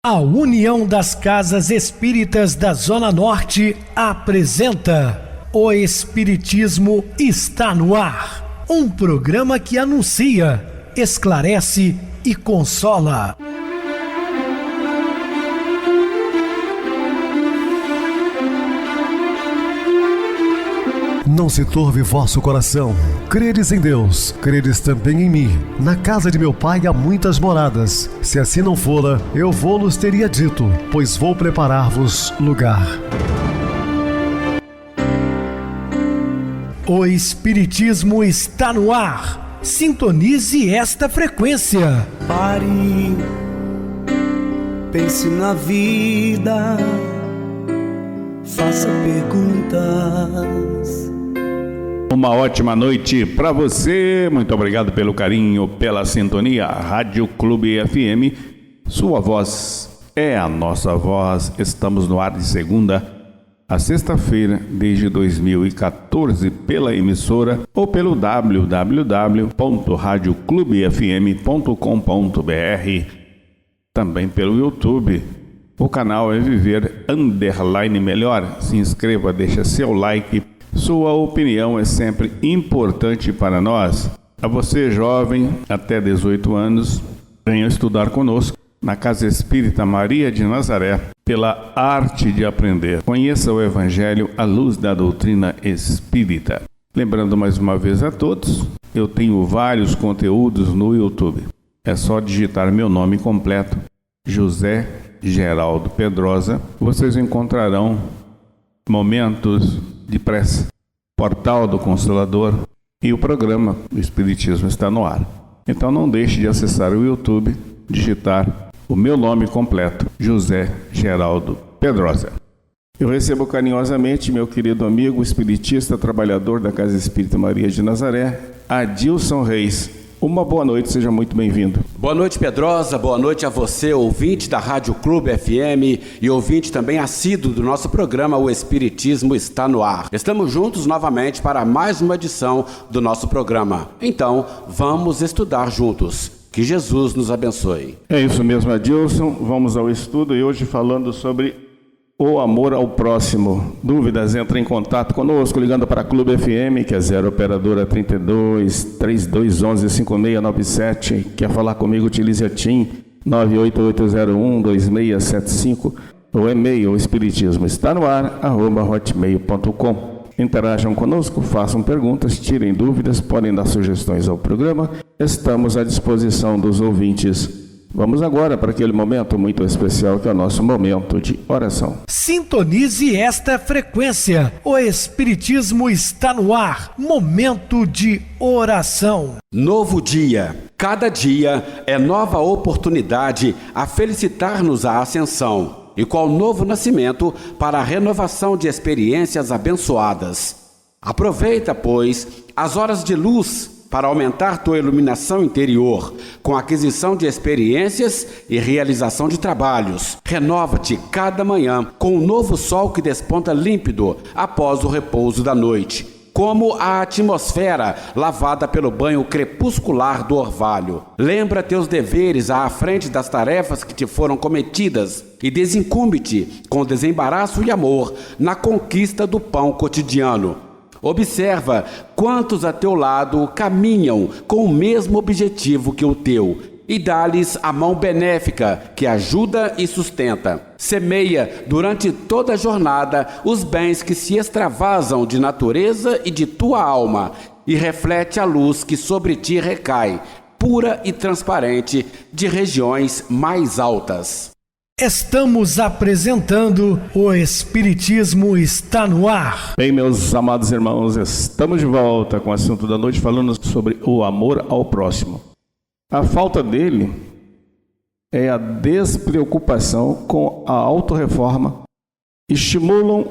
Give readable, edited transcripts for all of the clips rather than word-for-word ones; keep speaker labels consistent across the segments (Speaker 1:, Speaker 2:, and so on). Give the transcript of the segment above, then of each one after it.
Speaker 1: A União das Casas Espíritas da Zona Norte apresenta O Espiritismo está no ar, um programa que anuncia, esclarece e consola.
Speaker 2: Não se turve vosso coração. Credes em Deus, credes também em mim. Na casa de meu pai há muitas moradas. Se assim não fora, eu vou-los teria dito, pois vou preparar-vos lugar.
Speaker 1: O Espiritismo está no ar. Sintonize esta frequência.
Speaker 3: Pare, pense na vida, faça perguntas.
Speaker 4: Uma ótima noite para você, muito obrigado pelo carinho, pela sintonia. Rádio Clube FM, sua voz é a nossa voz. Estamos no ar de segunda a sexta-feira desde 2014 pela emissora ou pelo www.radioclubefm.com.br, também pelo YouTube. O canal é Viver _ Melhor. Se inscreva, deixa seu like. Sua opinião é sempre importante para nós. A você, jovem, até 18 anos, venha estudar conosco na Casa Espírita Maria de Nazaré, pela arte de aprender. Conheça o Evangelho à luz da doutrina espírita. Lembrando mais uma vez a todos, eu tenho vários conteúdos no YouTube. É só digitar meu nome completo, José Geraldo Pedrosa. Vocês encontrarão momentos de prece, Portal do Consolador e o programa O Espiritismo está no ar. Então não deixe de acessar o YouTube, digitar o meu nome completo, José Geraldo Pedrosa. Eu recebo carinhosamente meu querido amigo espiritista, trabalhador da Casa Espírita Maria de Nazaré, Adilson Reis. Uma boa noite, seja muito bem-vindo.
Speaker 5: Boa noite, Pedrosa, boa noite a você, ouvinte da Rádio Clube FM e ouvinte também assíduo do nosso programa O Espiritismo está no ar. Estamos juntos novamente para mais uma edição do nosso programa. Então, vamos estudar juntos. Que Jesus nos abençoe.
Speaker 4: É isso mesmo, Adilson. Vamos ao estudo e hoje falando sobre o amor ao próximo. Dúvidas, entre em contato conosco ligando para a Clube FM, que é 0 operadora 32 3211 5697. Quer falar comigo? Utilize a TIM 98801 2675. O e-mail espiritismo está no ar @hotmail.com. Interajam conosco, façam perguntas, tirem dúvidas, podem dar sugestões ao programa. Estamos à disposição dos ouvintes. Vamos agora para aquele momento muito especial que é o nosso momento de oração.
Speaker 1: Sintonize esta frequência. O Espiritismo está no ar. Momento de oração.
Speaker 5: Novo dia. Cada dia é nova oportunidade a felicitar-nos a ascensão e qual novo nascimento para a renovação de experiências abençoadas. Aproveita, pois, as horas de luz para aumentar tua iluminação interior, com aquisição de experiências e realização de trabalhos. Renova-te cada manhã com um novo sol que desponta límpido após o repouso da noite, como a atmosfera lavada pelo banho crepuscular do orvalho. Lembra teus deveres à frente das tarefas que te foram cometidas e desincumbe-te com desembaraço e amor na conquista do pão cotidiano. Observa quantos a teu lado caminham com o mesmo objetivo que o teu e dá-lhes a mão benéfica que ajuda e sustenta. Semeia durante toda a jornada os bens que se extravasam de natureza e de tua alma e reflete a luz que sobre ti recai, pura e transparente, de regiões mais altas.
Speaker 1: Estamos apresentando O Espiritismo está no ar.
Speaker 4: Bem, meus amados irmãos, estamos de volta com o assunto da noite falando sobre o amor ao próximo. A falta dele é a despreocupação com a autorreforma, estimulam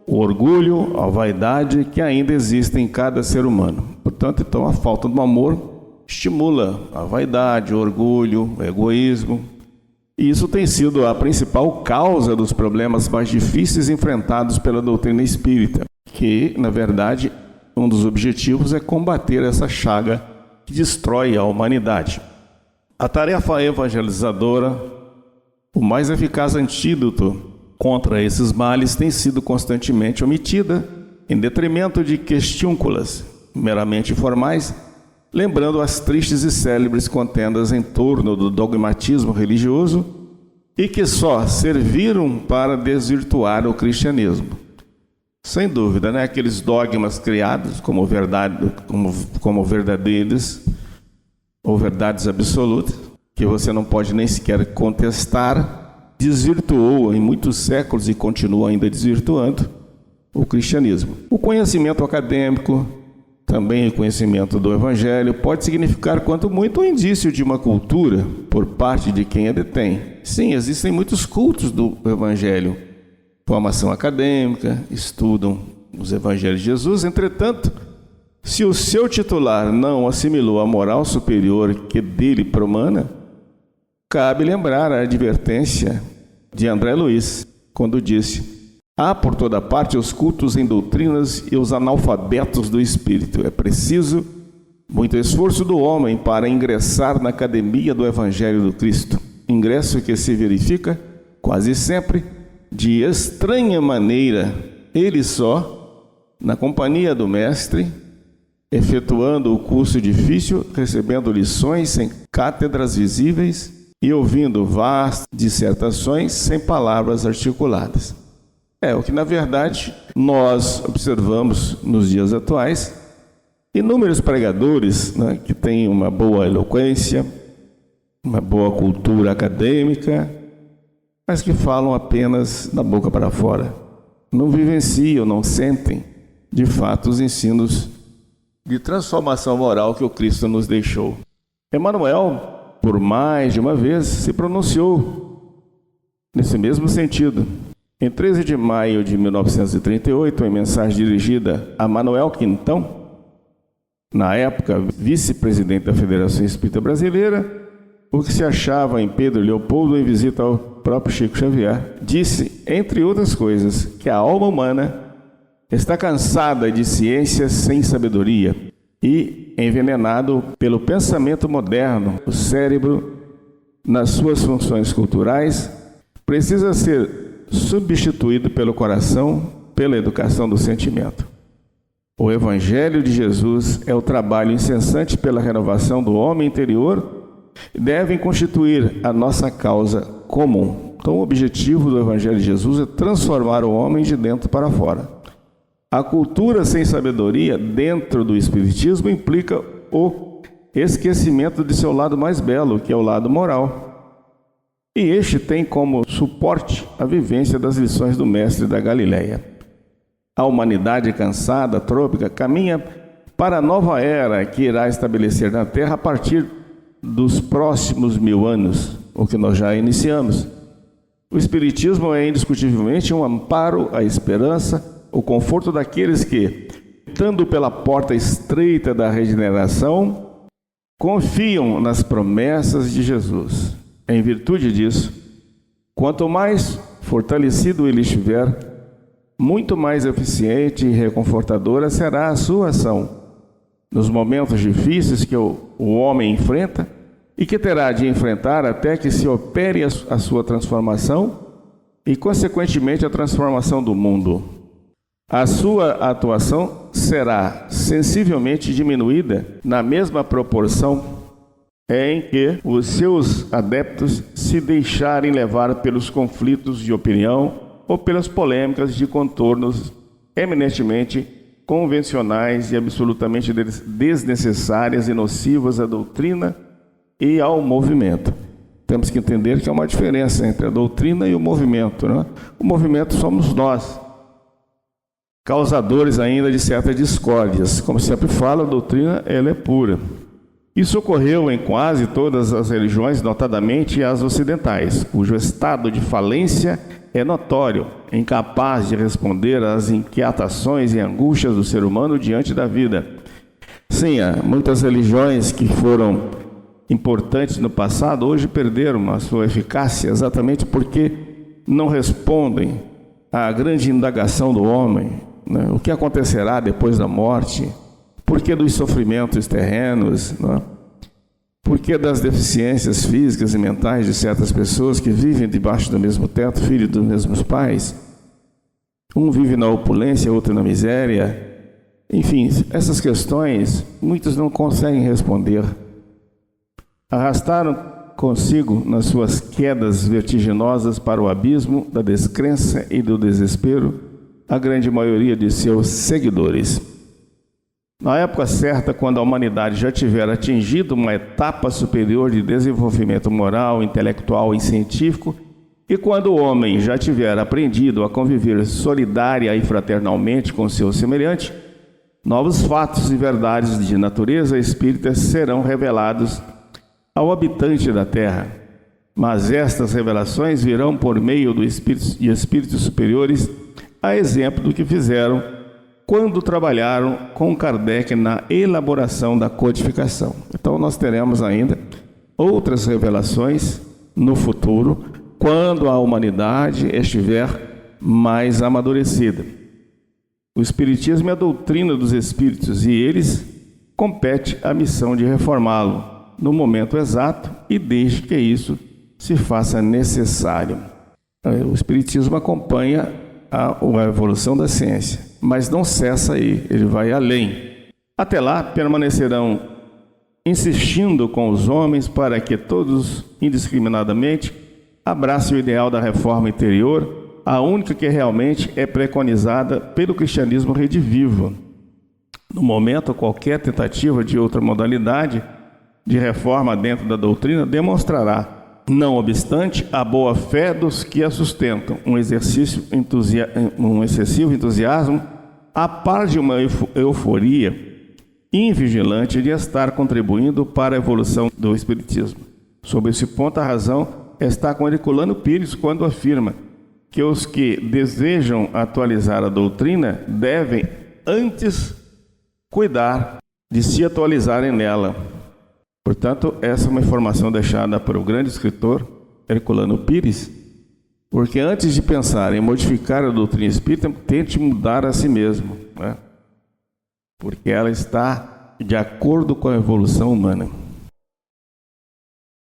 Speaker 4: o orgulho, a vaidade que ainda existe em cada ser humano. Portanto, então, a falta do amor estimula a vaidade, o orgulho, o egoísmo. E isso tem sido a principal causa dos problemas mais difíceis enfrentados pela doutrina espírita, que, na verdade, um dos objetivos é combater essa chaga que destrói a humanidade. A tarefa evangelizadora O mais eficaz antídoto contra esses males tem sido constantemente omitida, em detrimento de questiúnculas meramente formais, lembrando as tristes e célebres contendas em torno do dogmatismo religioso e que só serviram para desvirtuar o cristianismo. Sem dúvida, aqueles dogmas criados como verdadeiros ou verdades absolutas, que você não pode nem sequer contestar, desvirtuou em muitos séculos e continua ainda desvirtuando o cristianismo. O conhecimento acadêmico, também o conhecimento do Evangelho, pode significar quanto muito um indício de uma cultura por parte de quem a detém. Sim, existem muitos cultos do Evangelho, formação acadêmica, estudam os Evangelhos de Jesus. Entretanto, se o seu titular não assimilou a moral superior que dele promana, cabe lembrar a advertência de André Luiz, quando disse: há por toda parte os cultos em doutrinas e os analfabetos do espírito. É preciso muito esforço do homem para ingressar na academia do Evangelho do Cristo. Ingresso que se verifica, quase sempre, de estranha maneira, ele só, na companhia do mestre, efetuando o curso difícil, recebendo lições sem cátedras visíveis e ouvindo vastas dissertações sem palavras articuladas. É o que, na verdade, nós observamos nos dias atuais. Inúmeros pregadores, que têm uma boa eloquência, uma boa cultura acadêmica, mas que falam apenas da boca para fora. Não vivenciam, não sentem, de fato, os ensinos de transformação moral que o Cristo nos deixou. Emmanuel, por mais de uma vez, se pronunciou nesse mesmo sentido. Em 13 de maio de 1938, em mensagem dirigida a Manuel Quintão, na época vice-presidente da Federação Espírita Brasileira, o que se achava em Pedro Leopoldo em visita ao próprio Chico Xavier, disse, entre outras coisas, que a alma humana está cansada de ciências sem sabedoria e envenenado pelo pensamento moderno. O cérebro, nas suas funções culturais, precisa ser substituído pelo coração, pela educação do sentimento. O Evangelho de Jesus é o trabalho incessante pela renovação do homem interior e devem constituir a nossa causa comum. Então, o objetivo do Evangelho de Jesus é transformar o homem de dentro para fora. A cultura sem sabedoria dentro do Espiritismo implica o esquecimento de seu lado mais belo, que é o lado moral. E este tem como suporte a vivência das lições do Mestre da Galileia. A humanidade cansada, trôpica, caminha para a nova era que irá estabelecer na Terra a partir dos próximos 1000 anos, o que nós já iniciamos. O Espiritismo é indiscutivelmente um amparo, a esperança, o conforto daqueles que, entrando pela porta estreita da regeneração, confiam nas promessas de Jesus. Em virtude disso, quanto mais fortalecido ele estiver, muito mais eficiente e reconfortadora será a sua ação nos momentos difíceis que o homem enfrenta e que terá de enfrentar até que se opere a sua transformação e, consequentemente, a transformação do mundo. A sua atuação será sensivelmente diminuída na mesma proporção em que os seus adeptos se deixarem levar pelos conflitos de opinião ou pelas polêmicas de contornos eminentemente convencionais e absolutamente desnecessárias e nocivas à doutrina e ao movimento. Temos que entender que há uma diferença entre a doutrina e o movimento, né? O movimento somos nós, causadores ainda de certas discórdias. Como sempre falo, a doutrina ela é pura. Isso ocorreu em quase todas as religiões, notadamente as ocidentais, cujo estado de falência é notório, incapaz de responder às inquietações e angústias do ser humano diante da vida. Sim, há muitas religiões que foram importantes no passado, hoje perderam a sua eficácia exatamente porque não respondem à grande indagação do homem, né? O que acontecerá depois da morte? Por que dos sofrimentos terrenos, né? Porque das deficiências físicas e mentais de certas pessoas que vivem debaixo do mesmo teto, filhos dos mesmos pais, um vive na opulência, outro na miséria. Enfim, essas questões muitos não conseguem responder. Arrastaram consigo nas suas quedas vertiginosas para o abismo da descrença e do desespero a grande maioria de seus seguidores. Na época certa, quando a humanidade já tiver atingido uma etapa superior de desenvolvimento moral, intelectual e científico, e quando o homem já tiver aprendido a conviver solidária e fraternalmente com seu semelhante, novos fatos e verdades de natureza espírita serão revelados ao habitante da Terra. Mas estas revelações virão por meio de espíritos superiores, a exemplo do que fizeram quando trabalharam com Kardec na elaboração da codificação. Então nós teremos ainda outras revelações no futuro, quando a humanidade estiver mais amadurecida. O Espiritismo é a doutrina dos Espíritos e eles compete a missão de reformá-lo no momento exato e desde que isso se faça necessário. O Espiritismo acompanha a evolução da ciência, mas não cessa aí, ele vai além. Até lá permanecerão insistindo com os homens para que todos, indiscriminadamente, abracem o ideal da reforma interior, a única que realmente é preconizada pelo cristianismo redivivo. No momento, qualquer tentativa de outra modalidade de reforma dentro da doutrina demonstrará, não obstante, a boa fé dos que a sustentam, um excessivo entusiasmo, a par de uma euforia invigilante de estar contribuindo para a evolução do Espiritismo. Sob esse ponto, a razão está com Herculano Pires quando afirma que os que desejam atualizar a doutrina devem antes cuidar de se atualizarem nela. Portanto, essa é uma informação deixada por o grande escritor Herculano Pires, porque antes de pensar em modificar a doutrina espírita, tente mudar a si mesmo, né? Porque ela está de acordo com a evolução humana.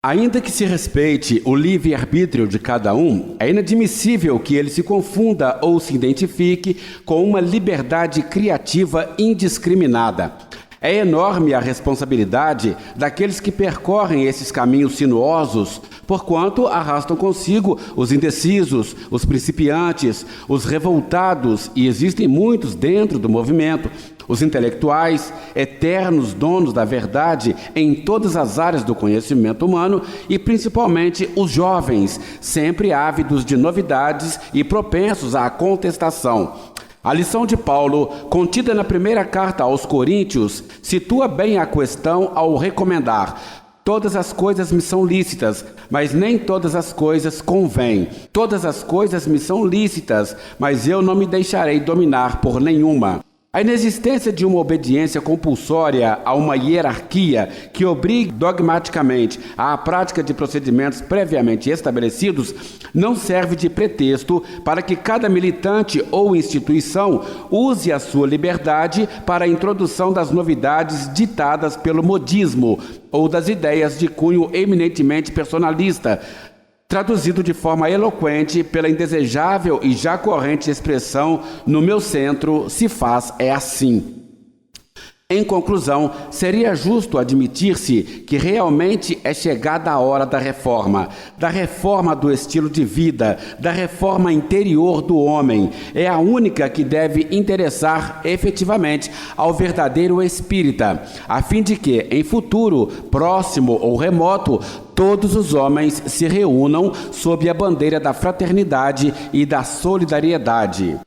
Speaker 5: Ainda que se respeite o livre-arbítrio de cada um, é inadmissível que ele se confunda ou se identifique com uma liberdade criativa indiscriminada. É enorme a responsabilidade daqueles que percorrem esses caminhos sinuosos, porquanto arrastam consigo os indecisos, os principiantes, os revoltados, e existem muitos dentro do movimento, os intelectuais, eternos donos da verdade em todas as áreas do conhecimento humano e principalmente os jovens, sempre ávidos de novidades e propensos à contestação. A lição de Paulo, contida na primeira carta aos Coríntios, situa bem a questão ao recomendar: todas as coisas me são lícitas, mas nem todas as coisas convêm. Todas as coisas me são lícitas, mas eu não me deixarei dominar por nenhuma. A inexistência de uma obediência compulsória a uma hierarquia que obrigue dogmaticamente à prática de procedimentos previamente estabelecidos não serve de pretexto para que cada militante ou instituição use a sua liberdade para a introdução das novidades ditadas pelo modismo ou das ideias de cunho eminentemente personalista, traduzido de forma eloquente pela indesejável e já corrente expressão "no meu centro se faz é assim". Em conclusão, seria justo admitir-se que realmente é chegada a hora da reforma do estilo de vida, da reforma interior do homem. É a única que deve interessar efetivamente ao verdadeiro espírita, a fim de que, em futuro, próximo ou remoto, todos os homens se reúnam sob a bandeira da fraternidade e da solidariedade.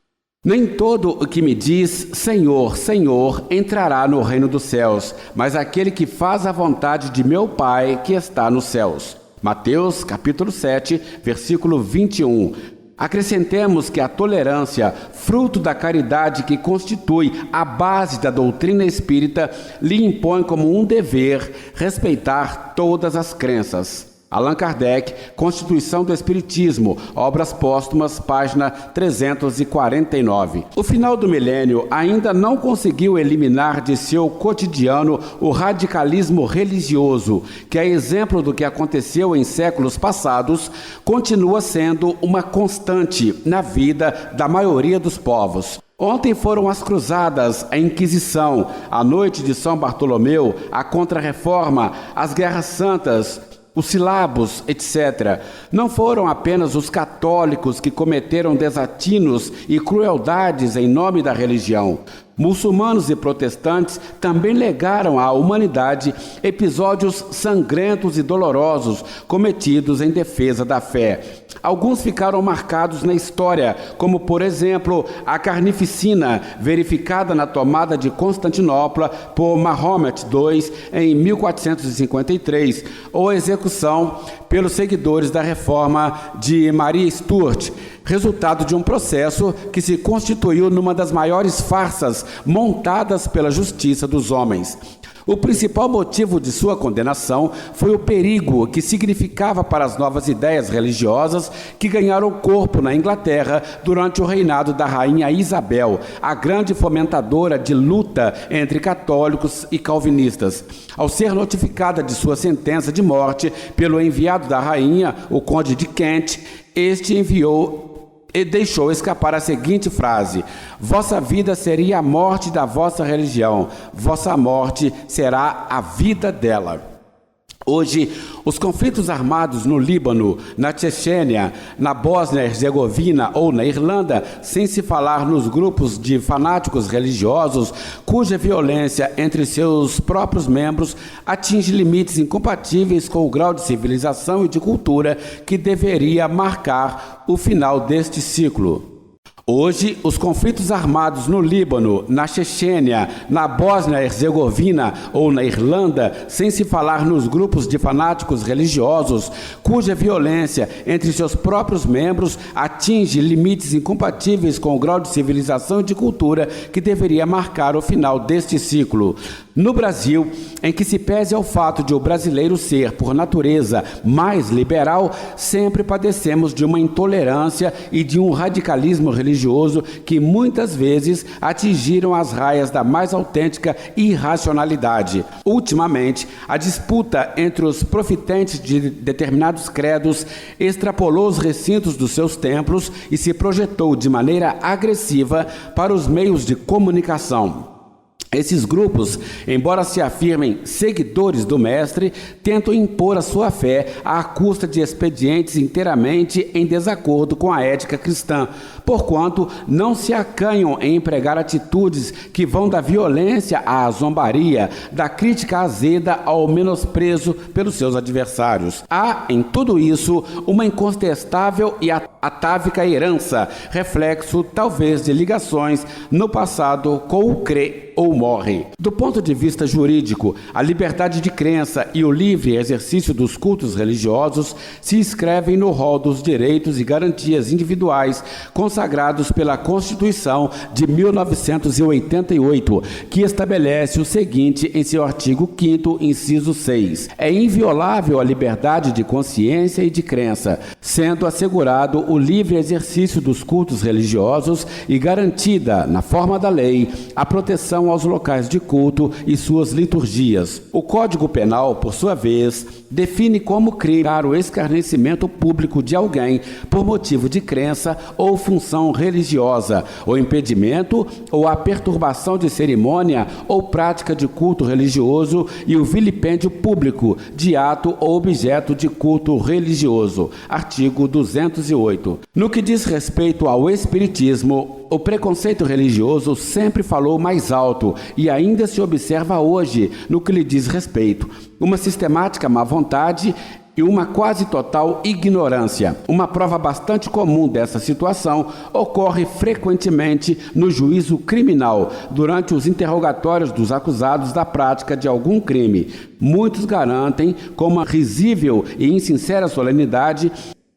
Speaker 5: Nem todo o que me diz Senhor, Senhor entrará no reino dos céus, mas aquele que faz a vontade de meu Pai que está nos céus. Mateus capítulo 7, versículo 21. Acrescentemos que a tolerância, fruto da caridade que constitui a base da doutrina espírita, lhe impõe como um dever respeitar todas as crenças. Allan Kardec, Constituição do Espiritismo, Obras Póstumas, página 349. O final do milênio ainda não conseguiu eliminar de seu cotidiano o radicalismo religioso, que, a exemplo do que aconteceu em séculos passados, continua sendo uma constante na vida da maioria dos povos. Ontem foram as cruzadas, a Inquisição, a noite de São Bartolomeu, a Contra-Reforma, as Guerras Santas, os silabos, etc. Não foram apenas os católicos que cometeram desatinos e crueldades em nome da religião. Muçulmanos e protestantes também legaram à humanidade episódios sangrentos e dolorosos cometidos em defesa da fé. Alguns ficaram marcados na história, como, por exemplo, a carnificina verificada na tomada de Constantinopla por Mahomet II em 1453, ou a execução pelos seguidores da reforma de Maria Stuart, resultado de um processo que se constituiu numa das maiores farsas montadas pela justiça dos homens. O principal motivo de sua condenação foi o perigo que significava para as novas ideias religiosas que ganharam corpo na Inglaterra durante o reinado da rainha Isabel, a grande fomentadora de luta entre católicos e calvinistas. Ao ser notificada de sua sentença de morte pelo enviado da rainha, o conde de Kent, este enviou e deixou escapar a seguinte frase: vossa vida seria a morte da vossa religião, vossa morte será a vida dela. Hoje, os conflitos armados no Líbano, na Chechênia, na Bósnia-Herzegovina ou na Irlanda, sem se falar nos grupos de fanáticos religiosos, cuja violência entre seus próprios membros atinge limites incompatíveis com o grau de civilização e de cultura que deveria marcar o final deste ciclo. Hoje, os conflitos armados no Líbano, na Chechênia, na Bósnia-Herzegovina ou na Irlanda, sem se falar nos grupos de fanáticos religiosos, cuja violência entre seus próprios membros atinge limites incompatíveis com o grau de civilização e de cultura que deveria marcar o final deste ciclo. No Brasil, em que se pese ao fato de o brasileiro ser, por natureza, mais liberal, sempre padecemos de uma intolerância e de um radicalismo religioso que muitas vezes atingiram as raias da mais autêntica irracionalidade. Ultimamente, a disputa entre os profitentes de determinados credos extrapolou os recintos dos seus templos e se projetou de maneira agressiva para os meios de comunicação. Esses grupos, embora se afirmem seguidores do Mestre, tentam impor a sua fé à custa de expedientes inteiramente em desacordo com a ética cristã, porquanto não se acanham em empregar atitudes que vão da violência à zombaria, da crítica azeda ao menosprezo pelos seus adversários. Há, em tudo isso, uma incontestável e atávica herança, reflexo, talvez, de ligações no passado com o crê ou morre. Do ponto de vista jurídico, a liberdade de crença e o livre exercício dos cultos religiosos se inscrevem no rol dos direitos e garantias individuais consagrados pela Constituição de 1988, que estabelece o seguinte em seu artigo 5º, inciso 6. É inviolável a liberdade de consciência e de crença, sendo assegurado o livre exercício dos cultos religiosos e garantida, na forma da lei, a proteção aos locais de culto e suas liturgias. O Código Penal, por sua vez, define como crime o escarnecimento público de alguém por motivo de crença ou função religiosa, o impedimento ou a perturbação de cerimônia ou prática de culto religioso e o vilipêndio público de ato ou objeto de culto religioso. Artigo 208. No que diz respeito ao espiritismo, o preconceito religioso sempre falou mais alto e ainda se observa hoje no que lhe diz respeito. Uma sistemática má-vontade e uma quase total ignorância. Uma prova bastante comum dessa situação ocorre frequentemente no juízo criminal, durante os interrogatórios dos acusados da prática de algum crime. Muitos garantem, com uma risível e insincera solenidade,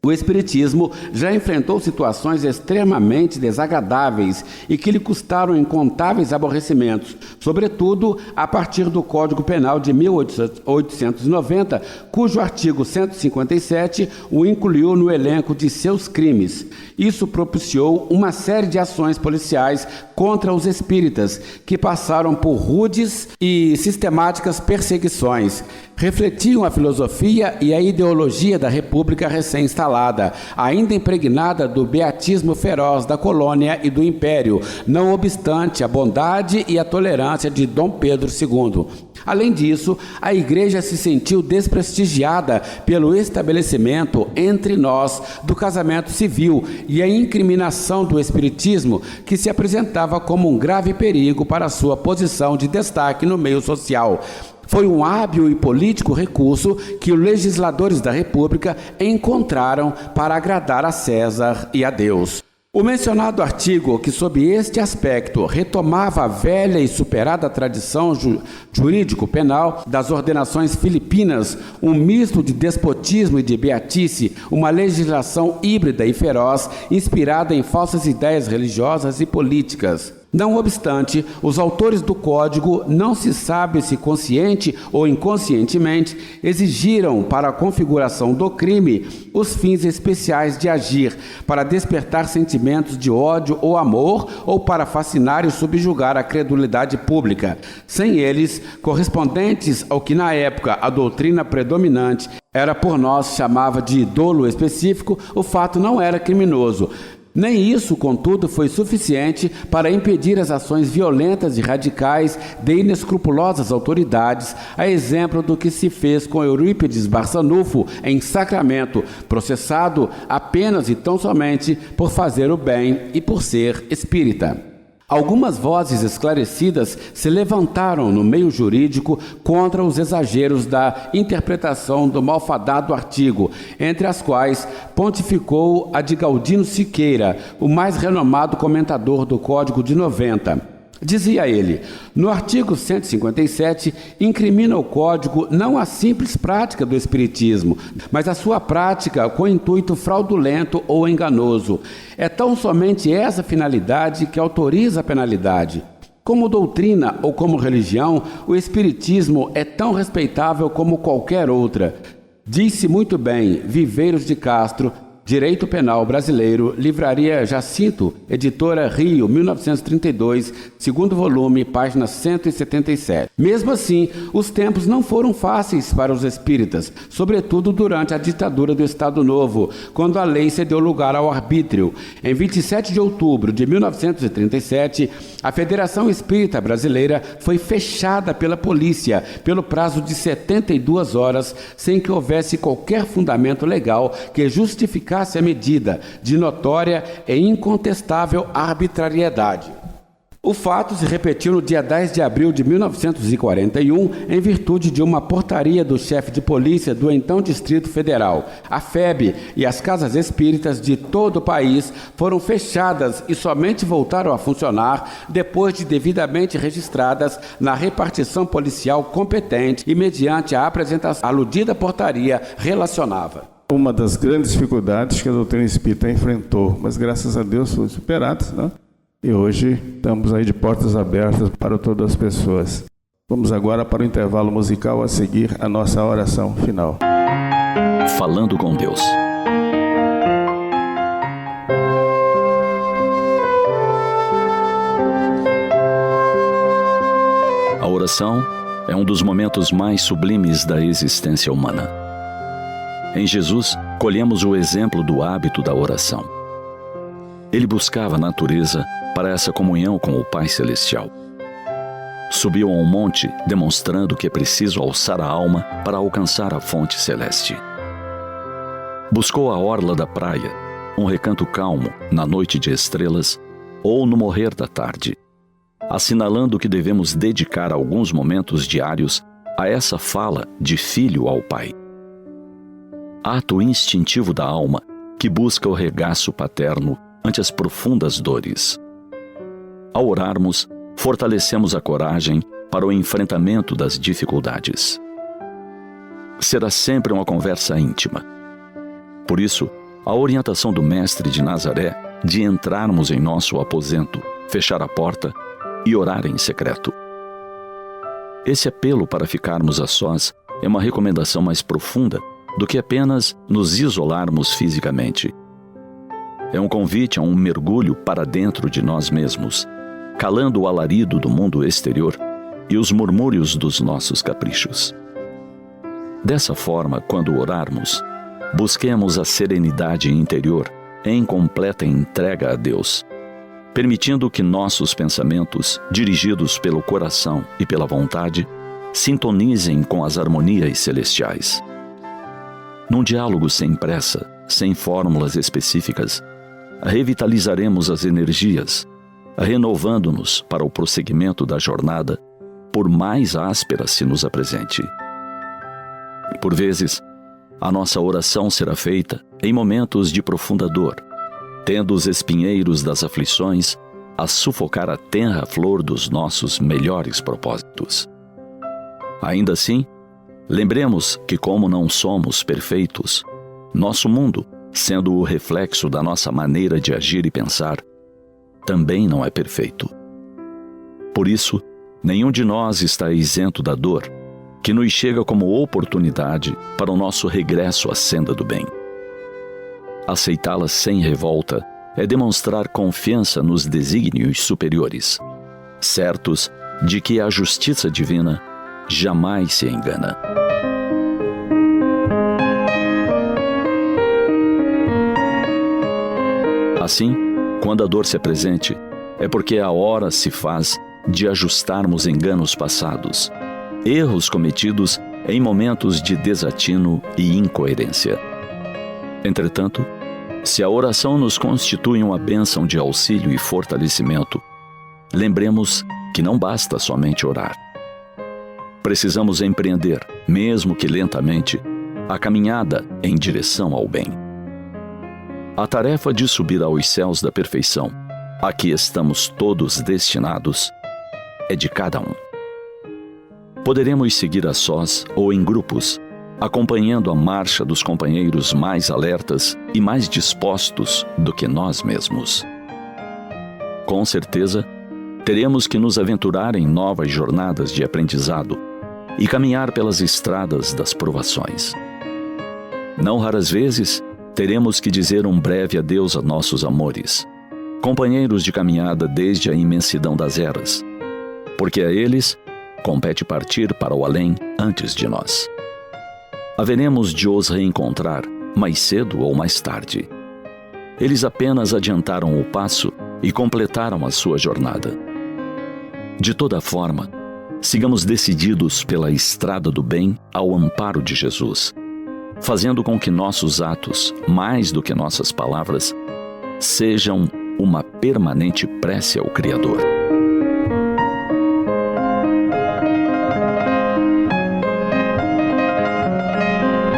Speaker 5: O Espiritismo já enfrentou situações extremamente desagradáveis e que lhe custaram incontáveis aborrecimentos, sobretudo a partir do Código Penal de 1890, cujo artigo 157 o incluiu no elenco de seus crimes. Isso propiciou uma série de ações policiais contra os espíritas, que passaram por rudes e sistemáticas perseguições. Refletiam a filosofia e a ideologia da República recém-instalada, ainda impregnada do beatismo feroz da colônia e do império, não obstante a bondade e a tolerância de Dom Pedro II. Além disso, a Igreja se sentiu desprestigiada pelo estabelecimento entre nós do casamento civil e a incriminação do espiritismo, que se apresentava como um grave perigo para sua posição de destaque no meio social. Foi um hábil e político recurso que os legisladores da República encontraram para agradar a César e a Deus. O mencionado artigo, que sob este aspecto retomava a velha e superada tradição jurídico-penal das ordenações filipinas, um misto de despotismo e de beatice, uma legislação híbrida e feroz, inspirada em falsas ideias religiosas e políticas. Não obstante, os autores do Código, não se sabe se consciente ou inconscientemente, exigiram para a configuração do crime os fins especiais de agir, para despertar sentimentos de ódio ou amor, ou para fascinar e subjugar a credulidade pública. Sem eles, correspondentes ao que na época a doutrina predominante era por nós chamava de dolo específico, o fato não era criminoso. Nem isso, contudo, foi suficiente para impedir as ações violentas e radicais de inescrupulosas autoridades, a exemplo do que se fez com Eurípides Barçanufo em Sacramento, processado apenas e tão somente por fazer o bem e por ser espírita. Algumas vozes esclarecidas se levantaram no meio jurídico contra os exageros da interpretação do malfadado artigo, entre as quais pontificou a de Galdino Siqueira, o mais renomado comentador do Código de 90. Dizia ele: no artigo 157, incrimina o Código não a simples prática do espiritismo, mas a sua prática com intuito fraudulento ou enganoso. É tão somente essa finalidade que autoriza a penalidade. Como doutrina ou como religião, o espiritismo é tão respeitável como qualquer outra. Disse muito bem Viveiros de Castro, Direito Penal Brasileiro, Livraria Jacinto, Editora Rio, 1932, segundo volume, página 177. Mesmo assim, os tempos não foram fáceis para os espíritas, sobretudo durante a ditadura do Estado Novo, quando a lei cedeu lugar ao arbítrio. Em 27 de outubro de 1937, a Federação Espírita Brasileira foi fechada pela polícia pelo prazo de 72 horas, sem que houvesse qualquer fundamento legal que justificasse a medida de notória e incontestável arbitrariedade. O fato se repetiu no dia 10 de abril de 1941, em virtude de uma portaria do chefe de polícia do então Distrito Federal. A FEB e as casas espíritas de todo o país foram fechadas e somente voltaram a funcionar depois de devidamente registradas na repartição policial competente e mediante a apresentação aludida portaria relacionava.
Speaker 4: Uma das grandes dificuldades que a doutrina espírita enfrentou, mas graças a Deus foi superada, né? E hoje estamos aí de portas abertas para todas as pessoas. Vamos agora para o intervalo musical, a seguir a nossa oração final.
Speaker 6: Falando com Deus. A oração é um dos momentos mais sublimes da existência humana. Em Jesus, colhemos o exemplo do hábito da oração. Ele buscava a natureza para essa comunhão com o Pai Celestial. Subiu a um monte, demonstrando que é preciso alçar a alma para alcançar a fonte celeste. Buscou a orla da praia, um recanto calmo na noite de estrelas ou no morrer da tarde, assinalando que devemos dedicar alguns momentos diários a essa fala de filho ao Pai. Ato instintivo da alma que busca o regaço paterno ante as profundas dores. Ao orarmos, fortalecemos a coragem para o enfrentamento das dificuldades. Será sempre uma conversa íntima. Por isso, a orientação do Mestre de Nazaré de entrarmos em nosso aposento, fechar a porta e orar em secreto. Esse apelo para ficarmos a sós é uma recomendação mais profunda do que apenas nos isolarmos fisicamente. É um convite a um mergulho para dentro de nós mesmos, calando o alarido do mundo exterior e os murmúrios dos nossos caprichos. Dessa forma, quando orarmos, busquemos a serenidade interior em completa entrega a Deus, permitindo que nossos pensamentos, dirigidos pelo coração e pela vontade, sintonizem com as harmonias celestiais. Num diálogo sem pressa, sem fórmulas específicas, revitalizaremos as energias, renovando-nos para o prosseguimento da jornada, por mais áspera se nos apresente. Por vezes, a nossa oração será feita em momentos de profunda dor, tendo os espinheiros das aflições a sufocar a tenra flor dos nossos melhores propósitos. Ainda assim, lembremos que, como não somos perfeitos, nosso mundo, sendo o reflexo da nossa maneira de agir e pensar, também não é perfeito. Por isso, nenhum de nós está isento da dor, que nos chega como oportunidade para o nosso regresso à senda do bem. Aceitá-la sem revolta é demonstrar confiança nos desígnios superiores, certos de que a justiça divina jamais se engana. Assim, quando a dor se apresente, é porque a hora se faz de ajustarmos enganos passados, erros cometidos em momentos de desatino e incoerência. Entretanto, se a oração nos constitui uma bênção de auxílio e fortalecimento, lembremos que não basta somente orar. Precisamos empreender, mesmo que lentamente, a caminhada em direção ao bem. A tarefa de subir aos céus da perfeição, a que estamos todos destinados, é de cada um. Poderemos seguir a sós ou em grupos, acompanhando a marcha dos companheiros mais alertas e mais dispostos do que nós mesmos. Com certeza, teremos que nos aventurar em novas jornadas de aprendizado e caminhar pelas estradas das provações. Não raras vezes, teremos que dizer um breve adeus a nossos amores, companheiros de caminhada desde a imensidão das eras, porque a eles compete partir para o além antes de nós. Haveremos de os reencontrar mais cedo ou mais tarde. Eles apenas adiantaram o passo e completaram a sua jornada. De toda forma, sigamos decididos pela estrada do bem ao amparo de Jesus, fazendo com que nossos atos, mais do que nossas palavras, sejam uma permanente prece ao Criador.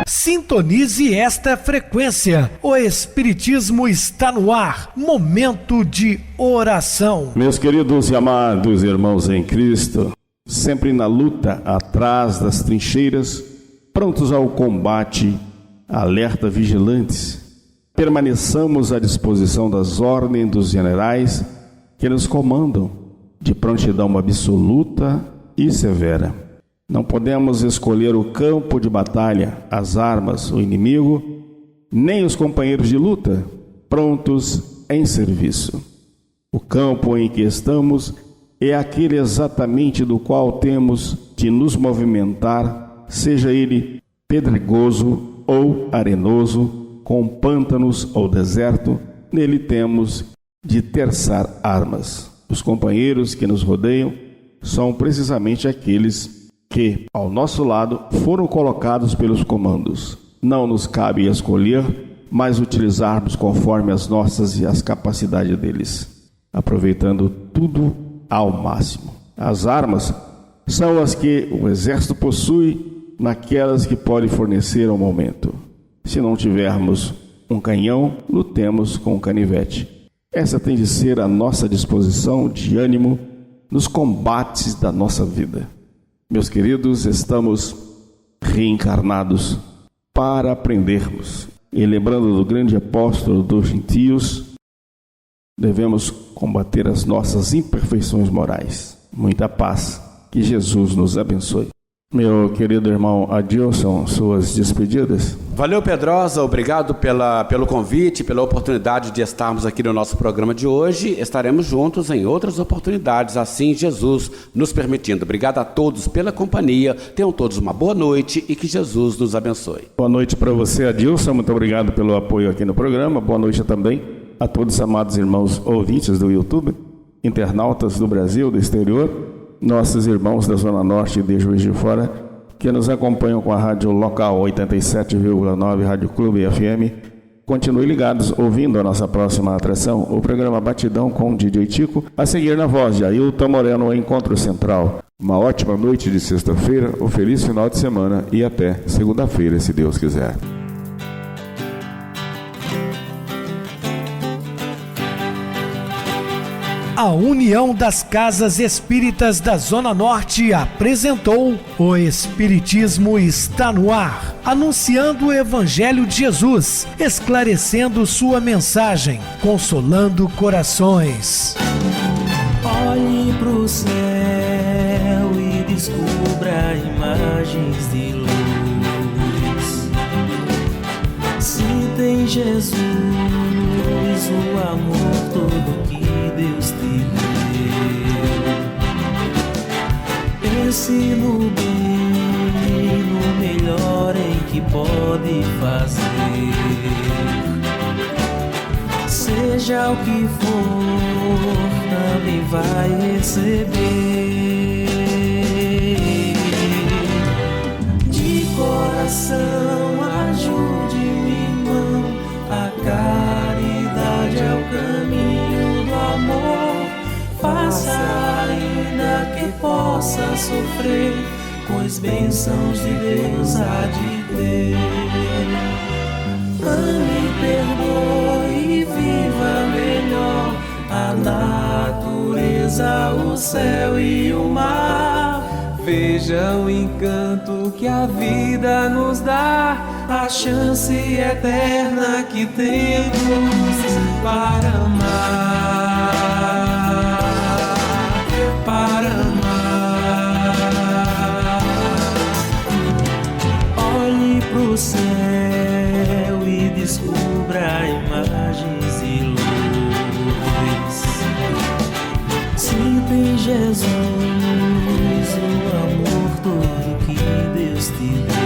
Speaker 1: Sintonize esta frequência. O Espiritismo está no ar. Momento de oração.
Speaker 4: Meus queridos e amados irmãos em Cristo, sempre na luta, atrás das trincheiras, prontos ao combate, alerta vigilantes, permaneçamos à disposição das ordens dos generais que nos comandam, de prontidão absoluta e severa. Não podemos escolher o campo de batalha, as armas, o inimigo, nem os companheiros de luta, prontos em serviço. O campo em que estamos é aquele exatamente do qual temos de nos movimentar, seja ele pedregoso ou arenoso, com pântanos ou deserto, nele temos de terçar armas. Os companheiros que nos rodeiam são precisamente aqueles que, ao nosso lado, foram colocados pelos comandos. Não nos cabe escolher, mas utilizarmos conforme as nossas e as capacidades deles, aproveitando tudo ao máximo. As armas são as que o exército possui, naquelas que pode fornecer ao momento. Se não tivermos um canhão, lutemos com um canivete. Essa tem de ser a nossa disposição de ânimo nos combates da nossa vida. Meus queridos, estamos reencarnados para aprendermos e lembrando do grande apóstolo dos gentios, devemos combater as nossas imperfeições morais. Muita paz, que Jesus nos abençoe. Meu querido irmão Adilson, suas despedidas.
Speaker 5: Valeu, Pedrosa, obrigado pelo convite, pela oportunidade de estarmos aqui no nosso programa de hoje. Estaremos juntos em outras oportunidades, assim Jesus nos permitindo. Obrigado a todos pela companhia, tenham todos uma boa noite e que Jesus nos abençoe.
Speaker 4: Boa noite para você, Adilson, muito obrigado pelo apoio aqui no programa. Boa noite também a todos os amados irmãos ouvintes do YouTube, internautas do Brasil, do exterior, nossos irmãos da Zona Norte e de Juiz de Fora, que nos acompanham com a rádio local 87,9 Rádio Clube FM. Continue ligados, ouvindo a nossa próxima atração, o programa Batidão com DJ Tico, a seguir na voz de Ailton Moreno, Encontro Central. Uma ótima noite de sexta-feira, um feliz final de semana e até segunda-feira, se Deus quiser.
Speaker 1: A União das Casas Espíritas da Zona Norte apresentou O Espiritismo Está no Ar, anunciando o Evangelho de Jesus, esclarecendo sua mensagem, consolando corações.
Speaker 3: Olhe pro céu e descubra imagens de luz. Se tem Jesus, o amor todo que Deus te deu. Pense no bem, no melhor em que pode fazer. Seja o que for, também vai receber. De coração, ajude o irmão, a caridade é o caminho do amor. Faça ainda que possa sofrer, pois bênçãos de Deus há de ter. Ame, perdoe e viva melhor a natureza, o céu e o mar. Veja o encanto que a vida nos dá, a chance eterna que temos para amar, para amar. Olhe pro céu e descubra imagens de luz. Sinta em Jesus o amor todo que Deus te deu.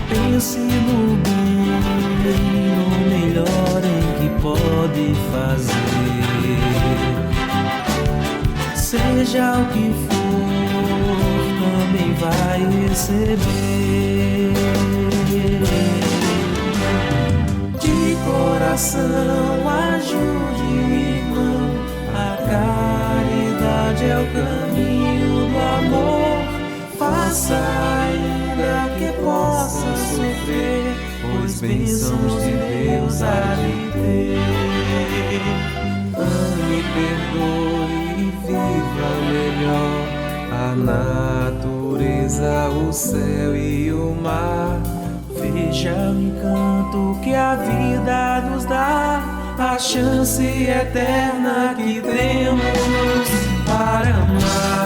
Speaker 3: Pense no bem, no melhor em que pode fazer. Seja o que for, também vai receber. De coração, ajude o irmão, a caridade é o caminho do amor. Faça ainda que possa sofrer, pois bênçãos de Deus há de ter. Ame, perdoe e viva melhor a natureza, o céu e o mar. Veja o encanto que a vida nos dá, a chance eterna que temos para amar.